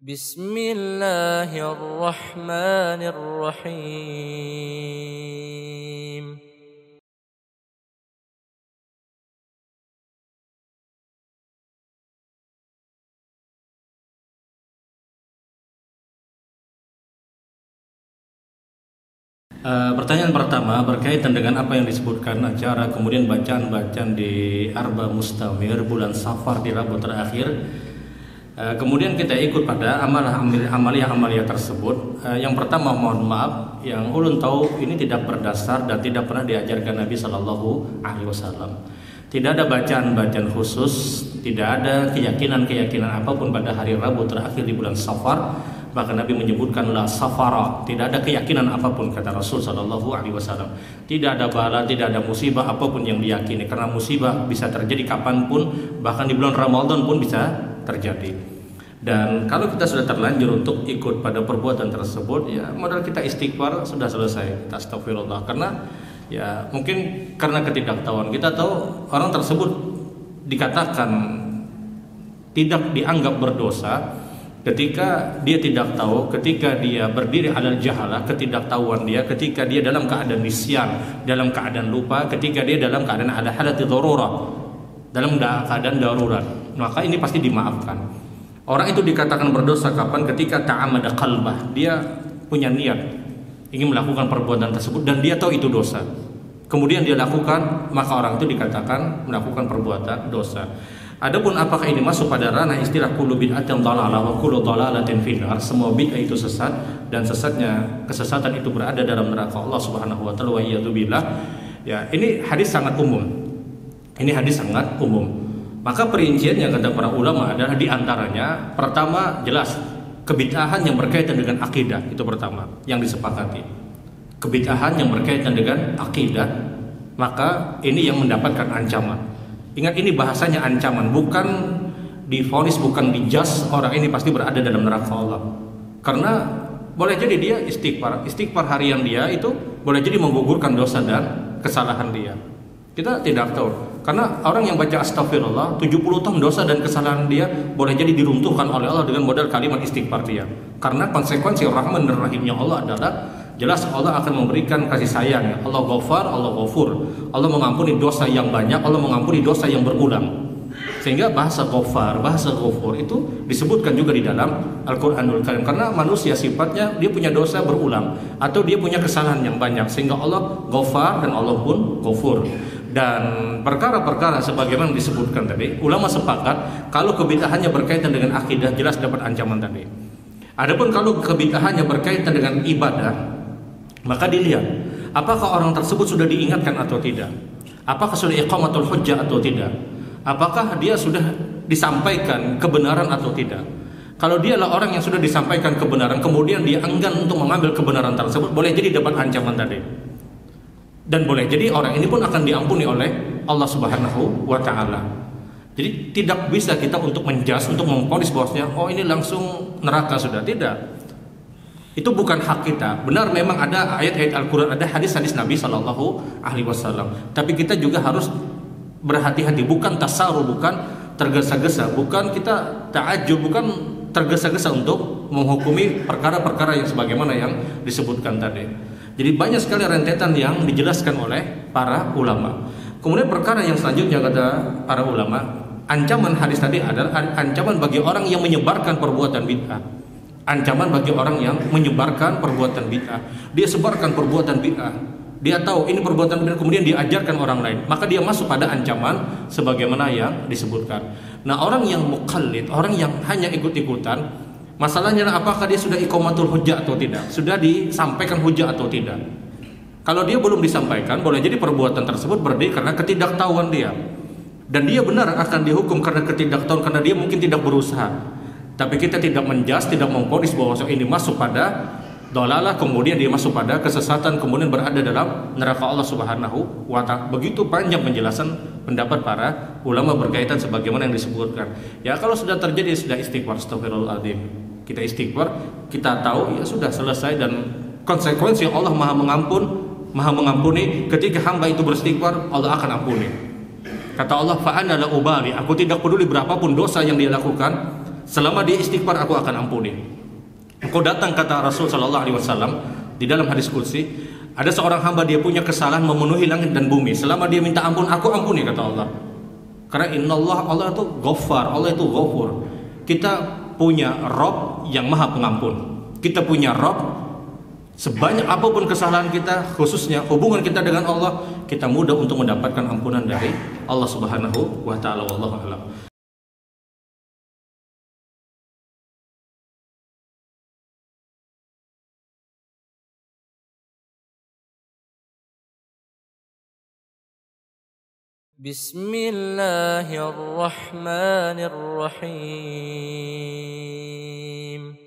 Bismillahirrahmanirrahim. Pertanyaan pertama berkaitan dengan apa yang disebutkan acara kemudian bacaan-bacaan di Arba Mustamir bulan Safar di Rabu terakhir. Kemudian kita ikut pada amaliyah tersebut. Yang pertama, mohon maaf, yang ulun tahu ini tidak berdasar dan tidak pernah diajarkan Nabi Shallallahu Alaihi Wasallam. Tidak ada bacaan-bacaan khusus, tidak ada keyakinan apapun pada hari Rabu terakhir di bulan Safar. Bahkan Nabi menyebutkan la safara, tidak ada keyakinan apapun kata Rasul Shallallahu Alaihi Wasallam. Tidak ada bala, tidak ada musibah apapun yang diyakini, karena musibah bisa terjadi kapanpun, bahkan di bulan Ramadan pun bisa terjadi. Dan kalau kita sudah terlanjur untuk ikut pada perbuatan tersebut, ya modal kita istighfar sudah selesai, kita astagfirullah. Karena ya mungkin karena ketidaktahuan, kita tahu orang tersebut dikatakan tidak dianggap berdosa ketika dia tidak tahu, ketika dia berdiri alal jahalah, ketidaktahuan dia, ketika dia dalam keadaan nisyan, dalam keadaan lupa, ketika dia dalam keadaan ada halati darurah, dalam keadaan darurat, maka ini pasti dimaafkan. Orang itu dikatakan berdosa kapan? Ketika ta'amada qalbah, dia punya niat ingin melakukan perbuatan tersebut dan dia tahu itu dosa, kemudian dia lakukan, maka orang itu dikatakan melakukan perbuatan dosa. Adapun apakah ini masuk pada ranah istilah kullu bid'atin dhalalah wa kullu dhalalatin finnar, semua bid'ah itu sesat dan kesesatan itu berada dalam neraka Allah Subhanahu wa taala, wa iyadzubillah. Ya, ini hadis sangat umum. Ini hadis sangat umum. Maka perincian yang kata para ulama adalah diantaranya pertama jelas kebid'ahan yang berkaitan dengan akidah, itu pertama yang disepakati. Kebid'ahan yang berkaitan dengan akidah, maka ini yang mendapatkan ancaman. Ingat, ini bahasanya ancaman, bukan divonis, bukan dijas orang ini pasti berada dalam neraka Allah. Karena boleh jadi dia istighfar harian dia itu boleh jadi menggugurkan dosa dan kesalahan dia. Kita tidak tahu. Karena orang yang baca astagfirullah 70 tahun dosa dan kesalahan dia boleh jadi diruntuhkan oleh Allah dengan modal kalimat istighfar dia. Karena konsekuensi rahman dan rahimnya Allah adalah jelas Allah akan memberikan kasih sayang. Allah Ghafar, Allah Ghafur. Allah mengampuni dosa yang banyak, Allah mengampuni dosa yang berulang. Sehingga bahasa Ghafar, bahasa Ghafur itu disebutkan juga di dalam Al-Qur'anul Karim. Karena manusia sifatnya dia punya dosa berulang atau dia punya kesalahan yang banyak, sehingga Allah Ghafar dan Allah pun Ghafur. Dan perkara-perkara sebagaimana disebutkan tadi, ulama sepakat kalau kebid'ahannya berkaitan dengan akidah jelas dapat ancaman tadi. Adapun kalau kebid'ahannya berkaitan dengan ibadah, maka dilihat apakah orang tersebut sudah diingatkan atau tidak, apakah sudah iqamatul hujjah atau tidak, apakah dia sudah disampaikan kebenaran atau tidak. Kalau dialah orang yang sudah disampaikan kebenaran kemudian dia enggan untuk mengambil kebenaran tersebut, boleh jadi dapat ancaman tadi. Dan boleh jadi orang ini pun akan diampuni oleh Allah Subhanahu wa taala. Jadi tidak bisa kita untuk menjas, untuk memvonis bahwasanya oh ini langsung neraka sudah, tidak. Itu bukan hak kita. Benar memang ada ayat-ayat Al-Qur'an, ada hadis-hadis Nabi Shallallahu Alaihi Wasallam. Tapi kita juga harus berhati-hati, bukan tasaruh, bukan tergesa-gesa, bukan kita ta'ajjub, bukan tergesa-gesa untuk menghukumi perkara-perkara yang sebagaimana yang disebutkan tadi. Jadi banyak sekali rentetan yang dijelaskan oleh para ulama. Kemudian perkara yang selanjutnya kata para ulama, ancaman hadis tadi adalah ancaman bagi orang yang menyebarkan perbuatan bid'ah. Ancaman bagi orang yang menyebarkan perbuatan bid'ah. Dia sebarkan perbuatan bid'ah. Dia tahu ini perbuatan bid'ah kemudian diajarkan orang lain, maka dia masuk pada ancaman sebagaimana yang disebutkan. Nah, orang yang muqallid, orang yang hanya ikut-ikutan, masalahnya apakah dia sudah iqamatul hujjah atau tidak? Sudah disampaikan hujjah atau tidak? Kalau dia belum disampaikan, boleh jadi perbuatan tersebut berdiri karena ketidaktahuan dia. Dan dia benar akan dihukum karena ketidaktahuan, karena dia mungkin tidak berusaha. Tapi kita tidak menjas, tidak memvonis bahwa ini masuk pada dalalah, kemudian dia masuk pada kesesatan, kemudian berada dalam neraka Allah Subhanahu wa taala. Begitu panjang penjelasan pendapat para ulama berkaitan sebagaimana yang disebutkan. Ya kalau sudah terjadi sudah istighfar, astagfirullahaladzim. Kita istighfar, kita tahu ya sudah selesai, dan konsekuensi Allah Maha mengampuni. Ketika hamba itu beristighfar, Allah akan ampuni. Kata Allah, fa ana la ubali, aku tidak peduli berapapun dosa yang dia lakukan, selama dia istighfar aku akan ampuni. Engkau datang, kata Rasul sallallahu alaihi wasallam di dalam hadis qudsi, ada seorang hamba dia punya kesalahan memenuhi langit dan bumi, selama dia minta ampun aku ampuni, kata Allah. Karena innallaha, Allah itu Ghaffar, Allah itu Ghafur. Kita punya Rabb yang Maha Pengampun. Kita punya Rabb, sebanyak apapun kesalahan kita, khususnya hubungan kita dengan Allah, kita mudah untuk mendapatkan ampunan dari Allah Subhanahu wa taala. Wallahu a'lam. Bismillahirrahmanirrahim.